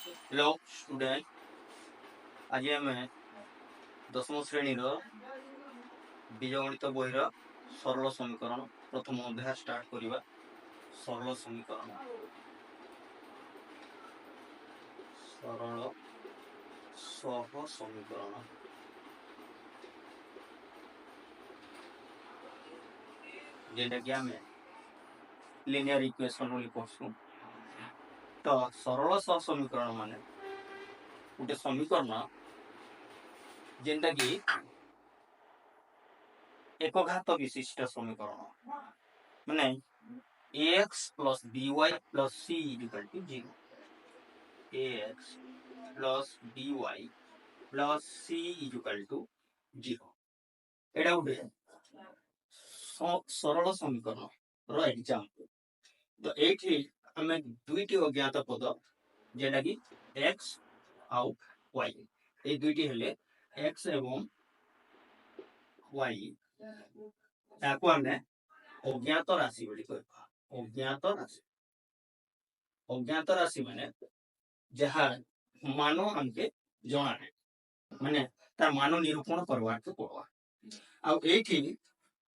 Hello student, आज आम 10वीं श्रेणी बीजगणित बहिर सरल समीकरण प्रथम अध्याय स्टार्ट करवा। सरल समीकरण सरल सह समीकरण जेटा कि आम लिनियर इक्वेशन बोली कहूँ। तो सरल सह समीकरण माने गोटे समीकरण जेनटा कि एक घात विशिष्ट समीकरण माने ax plus by plus c equal to 0। ax plus by plus c equal to 0 एटा गोटे सरल समीकरण एग्जाम्पल। तो ये आम दुईटी अज्ञात पद जेटा कि x आउ y, ये दुईटी हेले x एवं y ताको आम अज्ञात राशि बोली कहबा। अज्ञात राशि माने जहाँ मान आमके जना माने तार मान निरूपण करवा के पड़वा। आउ एठी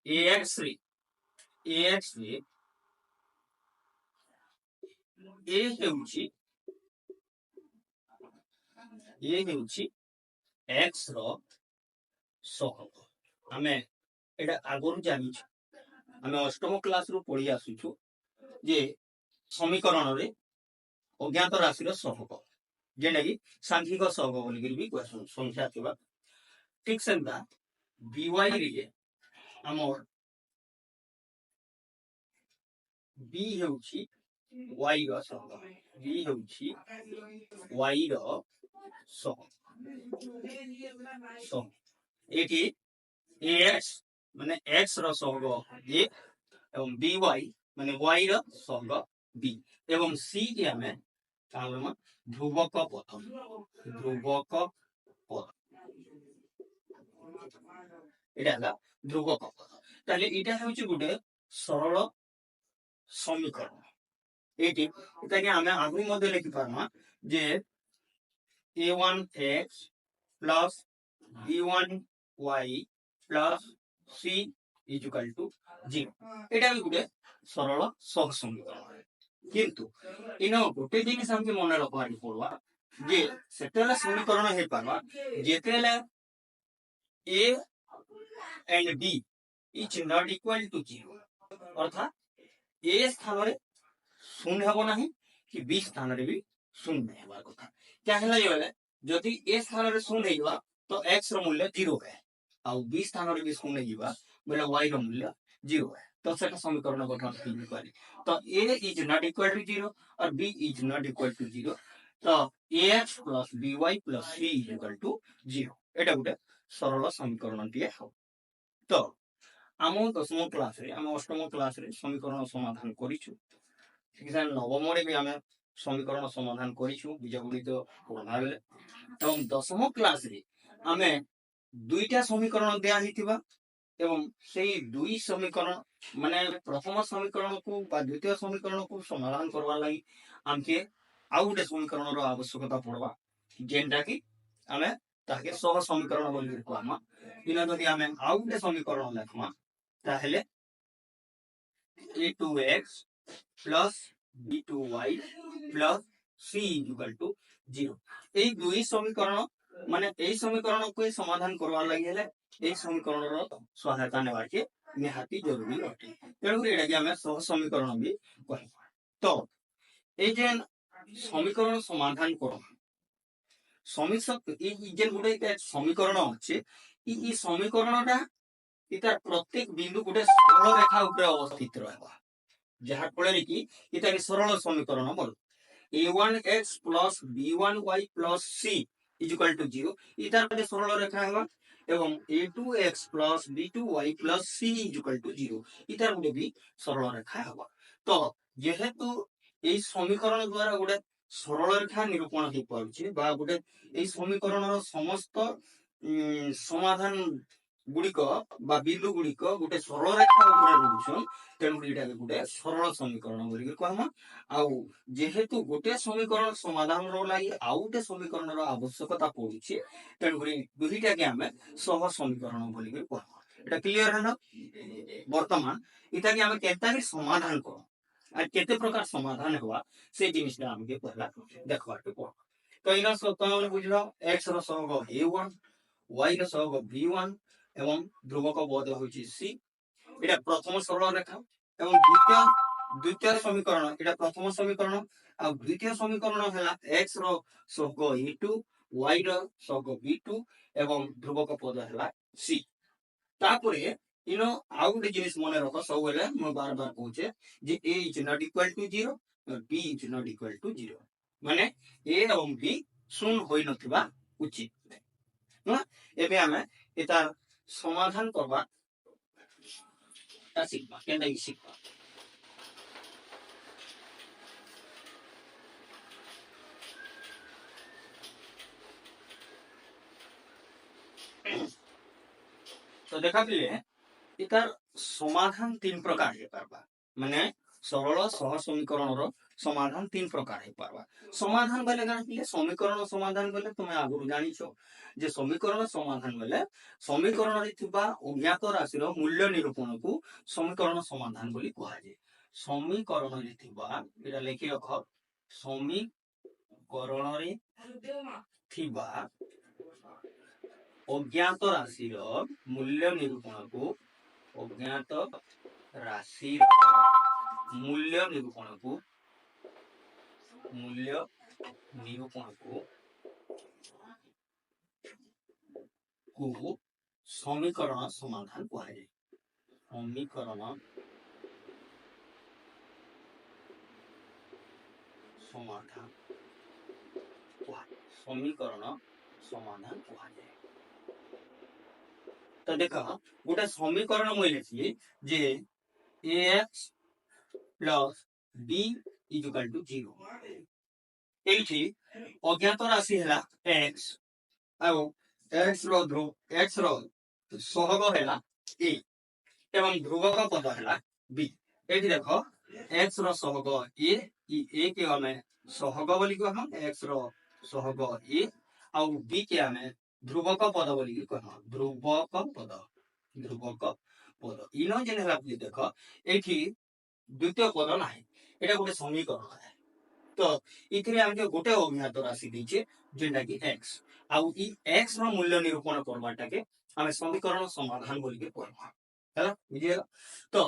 ax रे ए हेउची x रो सहग। आमे एटा आगरु जानि आमे अष्टम क्लास रु पढ़ी आसुछु जे समीकरण रे अज्ञात राशि रो सहग जेना कि सांख्यिक सहग बोली भी कहसु संख्या थिबा। ठीक सेंता by रे हमर b हेउची y रो सहग, b हेउची y रो सहग। एटी ax माने x रो सहग a एवं by माने y रो सहग b एवं c के हमें ध्रुवक पद एटा ध्रुवक पद। ताले एटा हेउची गुटे सरल समीकरण। एटी ताकि हमें आगु मध्ये लिखि पारमा जे a1x plus b1y plus c equal to 0 एटा भी गुटे सरल सह समीकरण। किंतु इन गोटे जिनिस हमके मन रखवा पड़वा जे सेतेला समीकरण हे Parwa जेतेला a and b is not equal to 0, अर्थात a स्थान रे शून्य हबो नाही कि b स्थान रे भी शून्य हेबा कथा। क्या हला ये जदि a स्थान रे शून्य हेबा तो x रो मूल्य 0 है आउ b स्थान रे भी शून्य हेबा बोले y रो मूल्य 0 है। तो सेटा समीकरण गठन ठीक करी। तो a is not equal to 0 और b is not equal to 0, तो ax plus by plus c equal to 0 एटा गुटे सरल समीकरण टिए हो। तो आम 10वीं क्लास रे आम 8वीं क्लास रे समीकरण समाधान करिछु। ठीक है, नवम रे भी आम समीकरण समाधान करिछु बीजगणित पढ़ा बेले। एवं 10वीं क्लास रे आम दुईटा समीकरण दिया हिथिबा एवं सेही दुई समीकरण माने प्रथम समीकरण को बा द्वितीय समीकरण को समाधान करवा लागि आमके आउ गोटे समीकरण रो आवश्यकता पड़वा जेनटा कि आमे ताके सह समीकरण बोली कहमा। बिना जदि आमे आउ गोटे समीकरण लेखमा ताहेले a2x plus b2y plus c equal to 0 ए दुई समीकरण माने ए समीकरण को समाधान करवा लागि हेले ए समीकरण रो सहायता नेबा के निहाती जरूरी अटे। तेणु एटा कि आमे सह समीकरण भी कहबा। तो ए जेन समीकरण समाधान करो समीक्षक ए जेन गुटे समीकरण अछि ई समीकरणटा इतार प्रत्येक बिंदु गुटे सरल रेखा ऊपर अवस्थित रहबा जहा फଳରେ कि इता सरल समीकरण बोल a1x plus b1y plus c equal to 0 इतार गोटे सरल रेखा हेबा एवं a2x plus b2y plus c equal to 0 इतार गोटे भी सरल रेखा हेबा। तो जेहेतु ए समीकरण द्वारा गोटे सरल रेखा निरूपण हो पाउछि बा गोटे ए समीकरण रो समस्त समाधान गुड़िक बा बिंदु गुड़िक गोटे सरल रेखा उपरे रहुछन तेणु एटा गोटे सरल समीकरण बोली कहमा। आउ जेहेतु गोटे समीकरण समाधान रो लागि आउ गोटे समीकरण रो आवश्यकता पड़ुछि तेणु दुहीटा के हमें सहज समीकरण बोली कहमा। एटा क्लियर है ना। वर्तमान इटा के हमें केता के समाधान करो आ केते प्रकार समाधान हुआ से जिनिसटा हमके पहला देखबार के पड़। तो इना सब तुम बुझलो x रो सहग a1 y रो सहग b1 एवं ध्रुवक पद होची c। एटा प्रथम सरल रेखा एवं द्वितीय समीकरण एटा प्रथम समीकरण आ द्वितीय समीकरण हला x रो सहग a2 y रो सहग b2 एवं ध्रुवक पद हला c। तापरे इनो आउ गोटे जिनिस मन रख सब बेले म बार बार कहूचे जे a is not equal to 0 b is not equal to 0 माने a एवं b शून्य होई नथिबा उचित ना। एबे हमें एतार समाधान करबा ता सिखबा केनदा इ सिखबा। तो देखा पिले इतार समाधान तीन प्रकार हे पारबा माने सरल सह समीकरण रो समाधान तीन प्रकार हे पारबा। समाधान बेले गान पिले समीकरण समाधान बेले तुमे आगु जानि छो जे समीकरण समाधान बेले समीकरण रे थिबा अज्ञात राशि रो मूल्य निरूपण को समीकरण समाधान बोली कहा जे। समीकरण रे थिबा एटा लेखि रख समीकरण रे थिबा अज्ञात राशि रो मूल्य निरूपण को अज्ञात राशि मूल्य निरूपण को समीकरण समाधान कहे। समीकरण समाधान समीकरण समाधान कहे। तो देखा गोटे समीकरण मुझे लिखी जे ax plus b is equal to 0 एठी अज्ञात राशि हैला x आउ x रो सहग हैला a एवं ध्रुवक पद हैला b। एठी देखो x रो सहग a a के हमें सहग बोली कहम x रो सहग a आउ b के हमें ध्रुवक पद बोली कहम ध्रुवक पद इनो जेन हैला देखो एठी द्वितीय पद नाही एटा गोटे समीकरण है। तो इथिरे हमके गोटे अज्ञात राशि दीचे जेंटा कि x आउ ई x रो मूल्य निरूपण करबाटा के हमें समीकरण समाधान बोली के कहमा हैला बुझिया। तो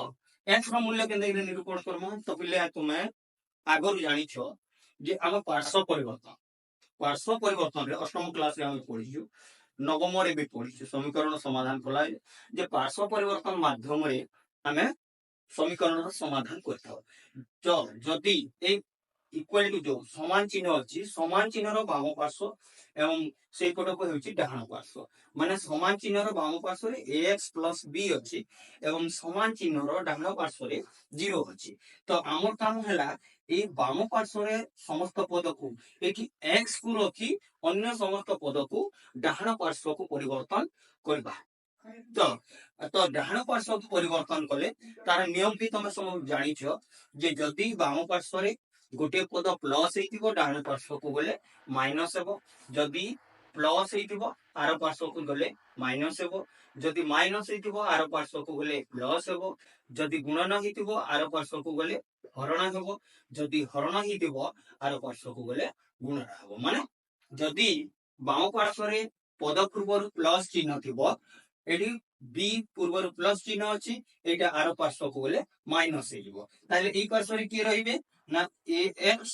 x रो मूल्य केनदे निरूपण करमा तो पहिले तुमे आगर जानि छो जे हम पार्श्व परिवर्तन रे अष्टम क्लास रे हम पढिछु नवम रे भी पढिछु समीकरण समाधान कला जे पार्श्व परिवर्तन माध्यम रे हमें समीकरण समाधान करथाओ। तो जदि ए इक्वल टू जो समान चिन्ह अछि समान चिन्ह रो बाम पार्श्व एवं से पट को होछि डाहाण पार्श्व माने समान चिन्ह रो बाम पार्श्व रे ax प्लस b अछि एवं समान चिन्ह रो डाहाण पार्श्व रे 0 अछि। तो हमर काम हैला ए बाम पार्श्व रे समस्त पद को एठी x को रखी अन्य समस्त पद को डाहाण पार्श्व को परिवर्तन करबा। तो डाहाण पार्श्व को परिवर्तन कले तार नियम भी तुम सब जानि छो जे जदि बाम पार्श्व रे गोटे पद प्लस हेतिबो डाहाण पार्श्व को गले माइनस हेबो जदि प्लस हेतिबो आर पार्श्व को गले माइनस हेबो जदि माइनस हेतिबो आर पार्श्व को गले प्लस हेबो जदि गुणन हेतिबो आर पार्श्व को गले हरण हेबो जदि हरण हेतिबो आर पार्श्व को गले गुणन हेबो। माने जदि बाम पार्श्व रे पद पूर्व प्लस चिन्ह थिबो एडी बी पूर्व प्लस चिन्ह अछि एटा आर पार्श्व को गले माइनस हेजिबो ताले ए पार्श्व रे की रहिबे ना ax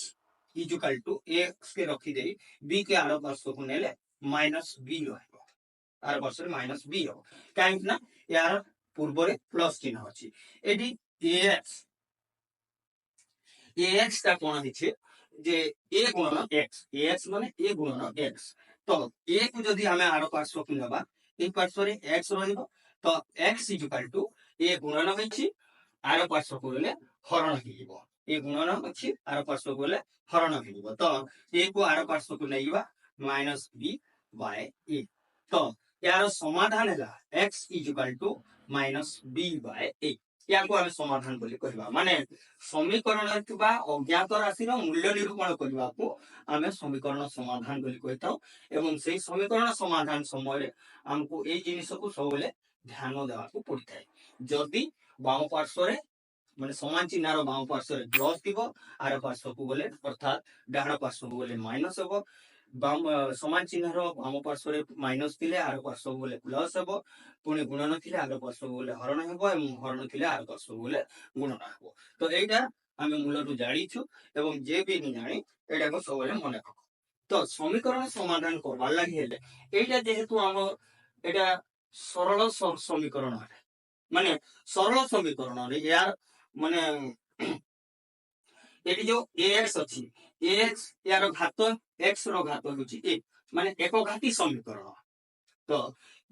is equal to x के रखी दे b के आर पार्श्व को नेले माइनस b रहबो आर पार्श्व रे माइनस b हो काहे ना यार पूर्व रे प्लस चिन्ह अछि एडी ax ता कोन हिचे जे a गुणन x माने a गुणन x। तो a को जदि हमें आर पार्श्व को लेबा ए पार्श्व रे x रहइबो तो x is equal to a गुणन होइछि आर पार्श्व को ले हरण हिजिबो ए गुणन अछि आर पार्श्व को ले हरण हिजिबो। तो a को आर पार्श्व को लेइबा माइनस b बाय a। तो यार समाधान है x equal to minus B by A या को हम समाधान बोली कहबा माने समीकरण किबा अज्ञात राशि रो मूल्य निरूपण करबा को हमें समीकरण समाधान बोली कहताऊ एवं सेही समीकरण समाधान समय हमको ए जिनिस को सबले ध्यान देवा को पड़ता है जदि बाम पार्श्व रे माने समान चिन्हर बाम पार्श्व रे प्लस थिबो आर पार्श्व को बोले अर्थात डाहाण पार्श्व को बोले माइनस हेबो बाम समान चिन्हर बाम पार्श्व रे माइनस थिले आर पार्श्व बोले प्लस हेबो पुणी गुणन थिले आर पार्श्व बोले हरण हेबो एवं हरण थिले आर पार्श्व बोले गुणन हेबो तो एटा आमे मूलरु जानिछु एवं जे भी नि जानि एटा को सबले मने रखो तो समीकरण समाधान करबार लागि हेले एटा जेहेतु हम एटा सरल समीकरण माने सरल समीकरण रे यार माने एटी जो ax अछि ax यार घात x रो घात होछि a माने एकघाती समीकरण तो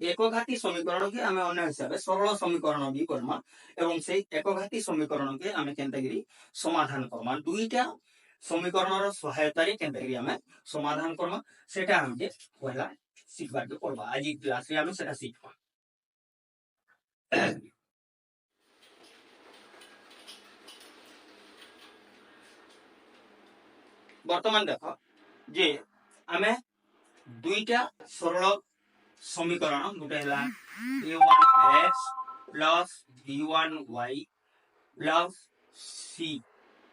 एकघाती समीकरण के हमें अन्य हिसाब से सरल समीकरण भी करमा एवं से एकघाती समीकरण के हमें केनतागिरी समाधान करमा दुईटा समीकरण रो सहायता रे केनतागिरी हमें समाधान करमा सेटा हम के पहला सिखबा के पड़बा आज क्लास रे हमें सेटा सिखबा वर्तमान देखो जे आमे दुईटा सरल समीकरण गोटे हला a1x plus b1y plus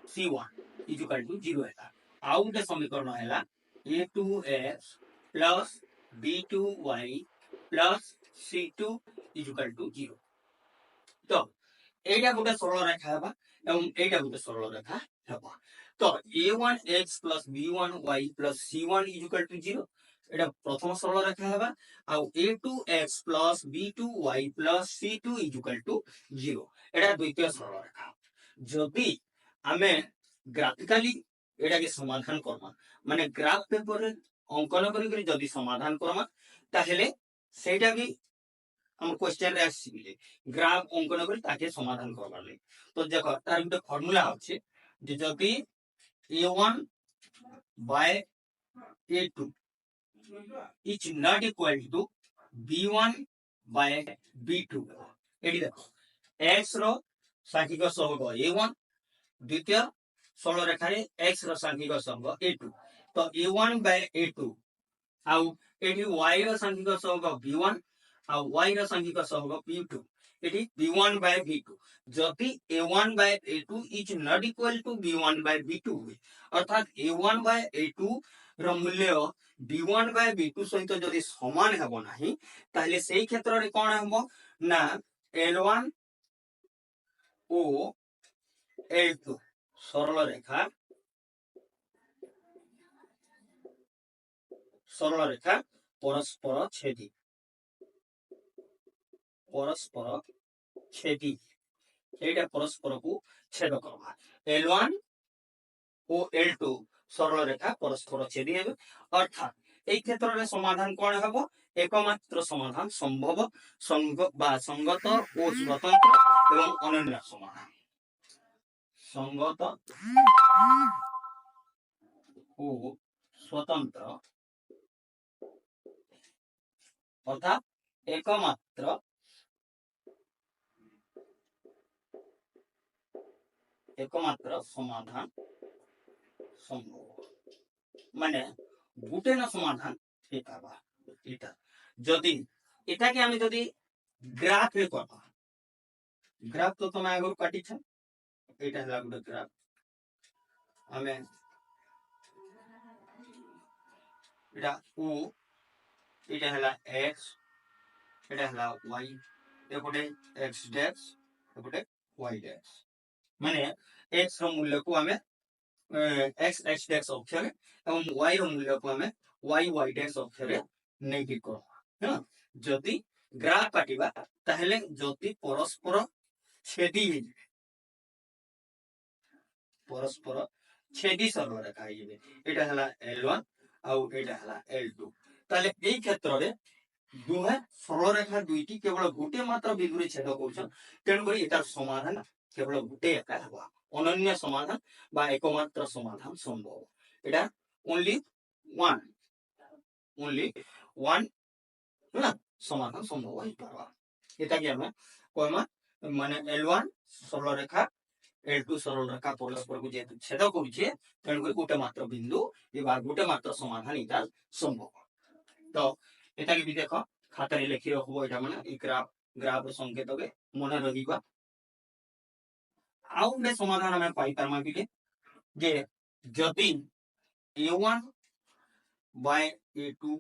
c1 equal to 0 है आउ गोटे समीकरण हला a2x plus b2y plus c2 equal to 0 तो एटा गोटे सरल रेखा हेबा एवं एटा गोटे सरल रेखा हेबा तो a1x plus b1y plus c1 equal to 0 एटा प्रथम सरल रेखा हेबा आ a2x plus b2y plus c2 equal to 0 एटा द्वितीय सरल रेखा जदि आमे ग्राफिकली एटा के समाधान करमा माने ग्राफ पेपर रे अंकन करी जदि समाधान करमा ताहेले सेटा भी हम क्वेश्चन रे आसीले ग्राफ अंकन करी ताके समाधान करबार ले तो देखो तार गुटे फार्मूला अछि जे जदि a1 by a2 is not equal to b1 by b2 एडी देखो x रो सांख्यिक सहग a1 द्वितीय सरल रेखा रे x रो सांख्यिक सहग a2 तो a1 by a2 आउ एडी y रो सांख्यिक सहग b1 आ y रो सांख्यिक सहग b2 एटी b1 by b2 जदि a1 by a2 is not equal to b1 by b2 हुए अर्थात a1 by a2 रो मूल्य b1 by b2 सहित जदि समान हेबो नाही ताले सेही क्षेत्र रे कोन हेबो ना l1 o l2 सरल रेखा परस्पर छेदी एटा परस्पर को छेद करबा l1 ओ l2 सरल रेखा परस्पर छेदी हेबे अर्थात এই ক্ষেত্রে সমাধান কোন হবে একমাত্র সমাধান সম্ভব সংগত ও স্বতন্ত্র এবং অনন্য সমাধান সংগত ও স্বতন্ত্র অর্থাৎ একমাত্র সমাধান সম্ভব মানে গুটে না সমাধান এটা বা এটা যদি এটাকে আমি যদি গ্রাফ রে করবা গ্রাফ তো তুমি আগর কাটিছ এটা হলা গুটে গ্রাফ আমি এটা ও এটা হলা x এটা হলা y এপটে x ড্যাশ এপটে y ড্যাশ মানে x ର ମୂଲ୍ୟକୁ ଆମେ x x डैश ଅକ୍ଷରେ ଏବଂ y ର ମୂଲ୍ୟକୁ ଆମେ y y डैश ଅକ୍ଷରେ ନେଇକି କରିବା ହେଲା ଯଦି ଗ୍ରାଫ କାଟିବା ତାହେଲେ ଯଦି ପରସ୍ପର ଛେଦି ହେଇଯିବେ ପରସ୍ପର ଛେଦି ସରଳ ରେଖା ହେଇଯିବେ ଏଟା ହେଲା l1 ଆଉ ଏଟା ହେଲା l2 ତାହେଲେ এই ক্ষেত্ରରେ দুহে सरल रेखा दुईटी केवल गोटे मात्र बिंदुरे छेद करछन तेणु करी एटार समाधान केवल गोटे एका हेबा अनन्य समाधान बा एकमात्र समाधान संभव एटा ओनली वन ना समाधान संभव हो पारबा एटा कि हमें कोइमा माने L1 सरल रेखा L2 सरल रेखा परस्पर को जे छेद करूछे तेन को गोटे मात्र बिंदु एबा गोटे मात्र समाधान इटा संभव तो एटा कि देखो खाता रे लिखि रखबो एटा माने ई ग्राफ संकेत के मन रहिबा आउ बे समाधान हमें पाई परमा कि जे जदि A1 by A2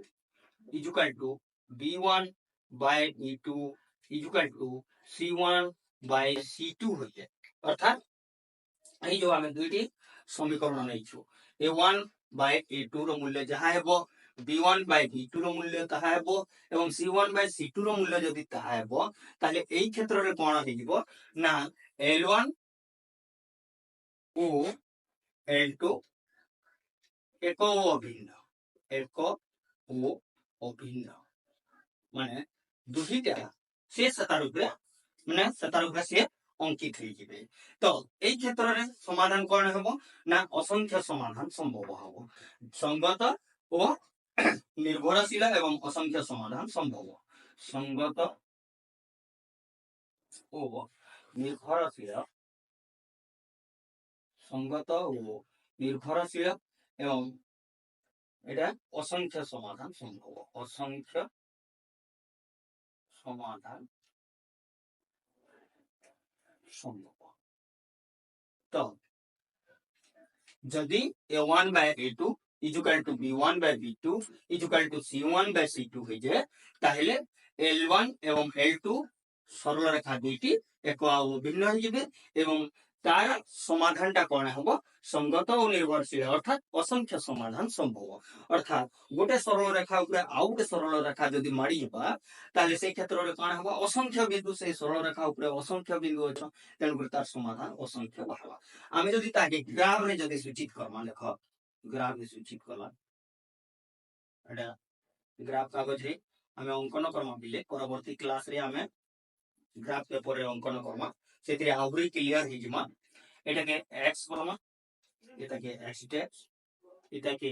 is equal to B1 by B2 is equal to C1 by C2 हो जाए अर्थात এই जो आमे दुईटी समीकरण नैछु A1 by A2 रो मूल्य जहा हेबो B1 by B2 रो मूल्य ताहा हेबो एवं C1 by C2 रो मूल्य जदि ताहा हेबो ताले एई क्षेत्र रे कोन हेजिबो ना L1 ओ L2 एको अभिन्न एको ओ अभिन्न माने दुहीटा से सतारुपे माने सतारुपे से अंकित हो जिवे तो एई क्षेत्र रे समाधान कोन हेबो ना असंख्य समाधान संभव हबो संगत ओ निर्भरशील एवं असंख्य समाधान संभव संगत ओ निर्भरशील संगत ओ निर्भरशील एवं एटा असंख्य समाधान संभव असंख्य समाधान संभव तो जदि A1 by A2 is equal to B1 by B2 is equal to C1 by C2 हो जाए ताहले L1 एवं L2 सरल रेखा दुईटी एक भिन्न हो जिवे एवं तार समाधानटा कोन हबो संगत और निर्भरशील अर्थात असंख्य समाधान संभव अर्थात गोटे सरल रेखा ऊपर आउ गोटे सरल रेखा जदि मारी जबा ताले से क्षेत्र रे कोन हबो असंख्य बिंदु से सरल रेखा ऊपर असंख्य बिंदु अछि तेन कर तार समाधान असंख्य बाहबा आमे जदि ताके ग्राफ रे जदि सूचित करमा देखो ग्राफ रे सूचित कला एटा ग्राफ कागज रे आमे अंकन करमा बिले परवर्ती क्लास रे आमे ग्राफ पेपर रे अंकन करमा सेति आउरी क्लियर हि जमा एटा के x करमा एटा के x डैश एटा के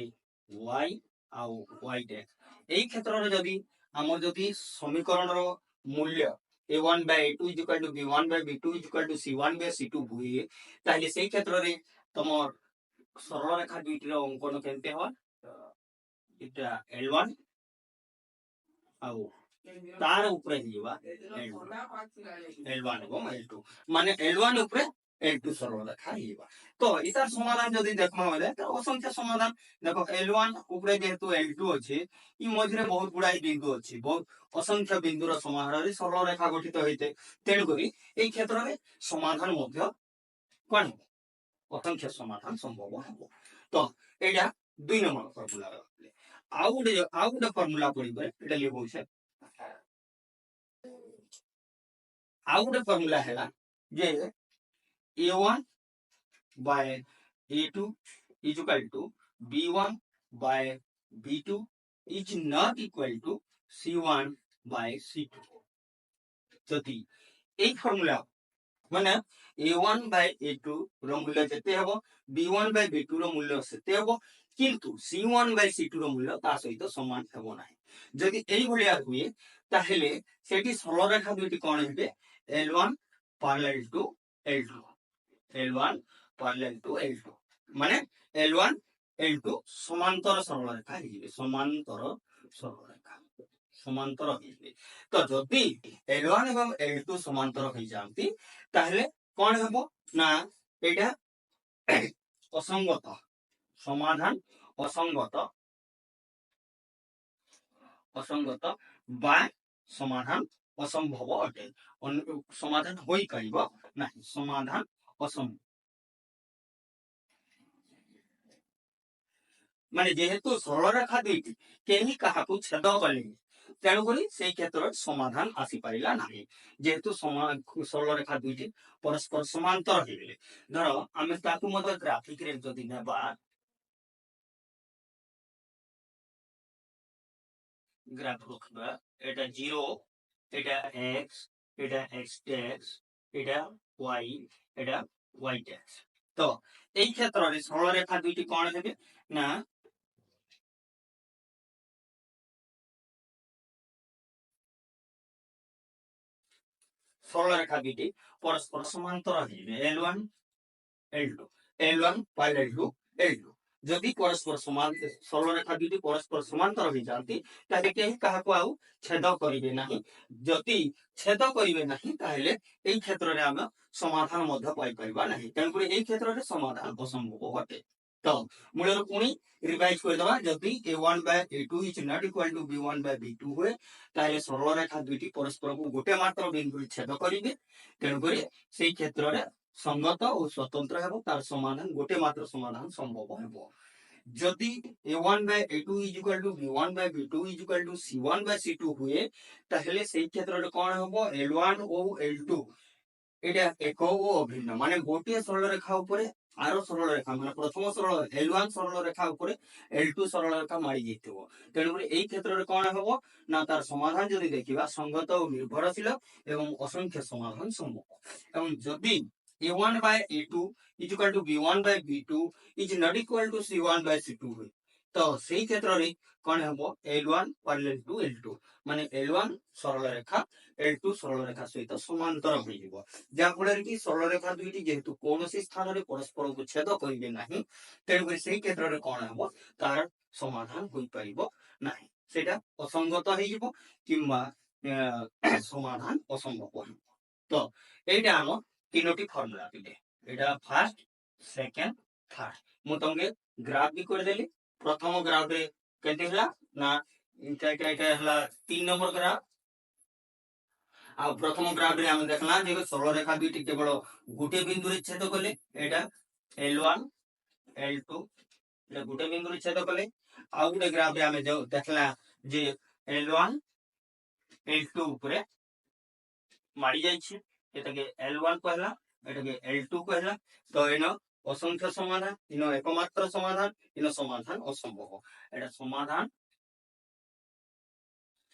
y आउ y डैश एई क्षेत्र रे जदि हमर जदि समीकरण रो मूल्य A1 by A2 is equal to B1 by B2 is equal to C1 by C2 हुए ताले सेई क्षेत्र रे तमर सरल रेखा दुईटी रो अंकन केनते हो एटा L1 आउ तार ऊपर जीवा L1 एवं L2 माने L1 ऊपर L2 सरल रेखा जीवा तो इतार समाधान जदि देखमा होले त असंख्य समाधान देखो L1 ऊपर जेहेतु L2 अछि ई मझरे बहुत गुडाई बिंदु अछि बहुत असंख्य बिंदु रो समाहार रे सरल रेखा गठित होइते तेन करी एई क्षेत्र रे समाधान मध्य कोन असंख्य समाधान संभव हबो तो एडा 2 नंबर फॉर्मूला आउ गोटे फॉर्मूला पडिबे एटा लिखौ छै आउ गोटे फॉर्मूला हैला जे A1 by A2 is equal to B1 by B2 is not equal to C1 by C2 जति एक फॉर्मूला माने A1 by A2 रो मूल्य जते हबो B1 by B2 रो मूल्य सेते हबो किंतु C1 by C2 रो मूल्य ता सहित समान हेबो नाही जदि एई भलिया हुए ताहेले सेठी सरल रेखा दुईटी कोन हेबे L1 parallel to L2 L1 parallel to L2 माने L1 L2 समांतर सरल रेखा हिबे समांतर सरल रेखा समांतर हिबे तो जदि L1 एवं L2 समांतर हो जांती ताहले कोन हेबो ना एटा असंगत समाधान असंगत असंगत बा समाधान असंभव अटे समाधान होई करिबो नाही समाधान असंभव माने जेहेतु सरल रेखा दुईटी केही काहाकू छेद कले तेणु करी से क्षेत्र समाधान आसी पारिला नाही जेहेतु सरल रेखा दुईटी परस्पर समांतर हेले धर आमे ताकू मते ग्राफिक रे जदि नेबा ग्राफ रखबा एटा 0 एटा x डैश एटा y एटा y डैश तो এই ক্ষেত্রে সরল রেখা দুইটি কোণ হবে না सरल रेखा दुईटी परस्पर समांतर होइबे L1 L2 L1 bye L2 L2 যদি পরস্পর সমান সরল রেখা দুটি পরস্পর সমান্তর হয়ে যাতে তাহলে কেহি কাহাকু আউ ছেদ করিবে নাহি যদি ছেদ করিবে নাহি তাহলে এই ক্ষেত্রে আমরা সমাধান মধ্য পাই পারিবা নাহি তেণুকরি এই ক্ষেত্রে সমাধান অসম্ভব অটে তো মূলর পুনি রিভাইজ করে দেবা যদি a1 by a2 is not equal to b1 by b2 হয় তাহলে সরল রেখা দুটি পরস্পরକୁ গোটে মাত্র বিন্দুরে ছেদ করিবে তেণুকরি সেই ক্ষেত্রে संगत और स्वतंत्र है तार समाधान गोटे मात्र समाधान संभव है जदि a1 by a2 is equal to b1 by b2 is equal to c1 by c2 हुए ताहले सेही क्षेत्र रे कोन हबो l1 और l2 एटा एक ओ अभिन्न माने गोटे सरल रेखा ऊपर आरो सरल रेखा माने प्रथम सरल l1 सरल रेखा ऊपर l2 सरल रेखा मारी जेतिबो तेनु एई क्षेत्र रे कोन हबो ना तार समाधान जदि देखिबा संगत और निर्भरशील एवं असंख्य समाधान संभव एवं जदि a1 by a2 is equal to b1 by b2 is not equal to c1 by c2 हुई तो सेही क्षेत्र रे कोन हबो l1 parallel to l2 माने l1 सरल रेखा l2 सरल रेखा सहित समांतर होई जिवो जा फଳରେ कि सरल रेखा दुईटी जेहेतु कोनोसी स्थान रे परस्पर को छेद करिवे नाही तेनु करी सेही क्षेत्र रे कोन हबो तार समाधान होई परिबो नाही सेटा असंगत होई जिवो किंबा समाधान असंभव होई तो एटा हम तीनोटी फॉर्मूला पिले एटा फर्स्ट सेकंड थर्ड मु तंगे ग्राफ भी कर देली प्रथम ग्राफ रे केते हला ना इटा हला 3 नंबर ग्राफ आ प्रथम ग्राफ रे हम देखला जे सरल रेखा दुईटी केवल गुटे बिंदु रे छेद कले एटा L1 L2 एटा गुटे बिंदु रे छेद कले आ गुटे ग्राफ रे हम जो देखला जे L1 L2 ऊपर मारी जाई छी एटाके L1 कहला एटाके L2 कहला तो एनो असंख्य समाधान इनो एकमात्र समाधान इनो समाधान असंभव एटा समाधान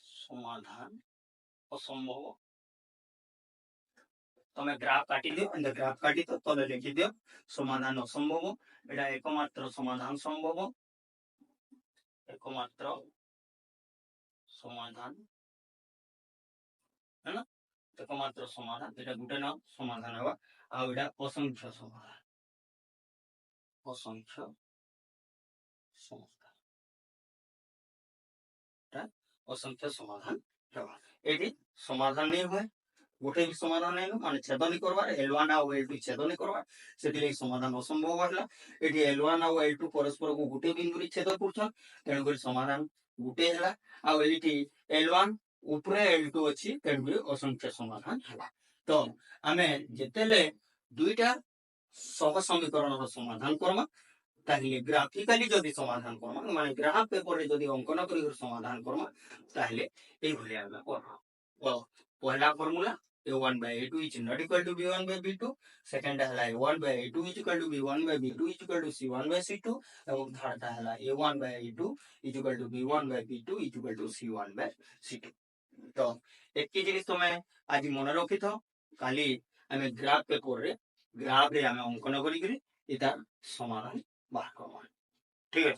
समाधान असंभव तमे ग्राफ काटी दियो एंड ग्राफ काटी तो तले लिखि दियो समाधान असंभव एटा एकमात्र समाधान संभव एकमात्र समाधान है ना एकमात्र समाधान एटा गुटे ना समाधान हवा आ एटा असंख्य समाधान असंख्य समाधान हवा एटी समाधान नहीं होय गोटे भी समाधान नहीं माने छेद नहीं करबार L1 और L2 छेद नहीं करबार सेति ले समाधान असंभव हला एटी L1 और L2 परस्पर को गोटे बिंदु रे छेद करछन तेनु कर समाधान गोटे हला आ एटी L1 ऊपरे L2 अछि तेनु कर असंख्य समाधान हला तो हमें जेतेले दुईटा सह समीकरण रो समाधान करमा ताहले ग्राफिकली जदि समाधान करमा माने ग्राफ पेपर रे जदि अंकन करी समाधान करमा ताहले एई भलिया हम करबो तो पहला formula a1 by a2 is not equal to b1 by b2 second हला a1 by a2 is equal to b1 by b2 is equal to c1 by c2 एवं थर्ड हला a1 by a2 is equal to b1 by b2 is equal to c1 by c2 तो एक की जिनिस तमे आज मन रखि थो काली हमें ग्राफ पेपर रे हमें अंकन करी करी इतार समाधान बाहर करबा ठीक है।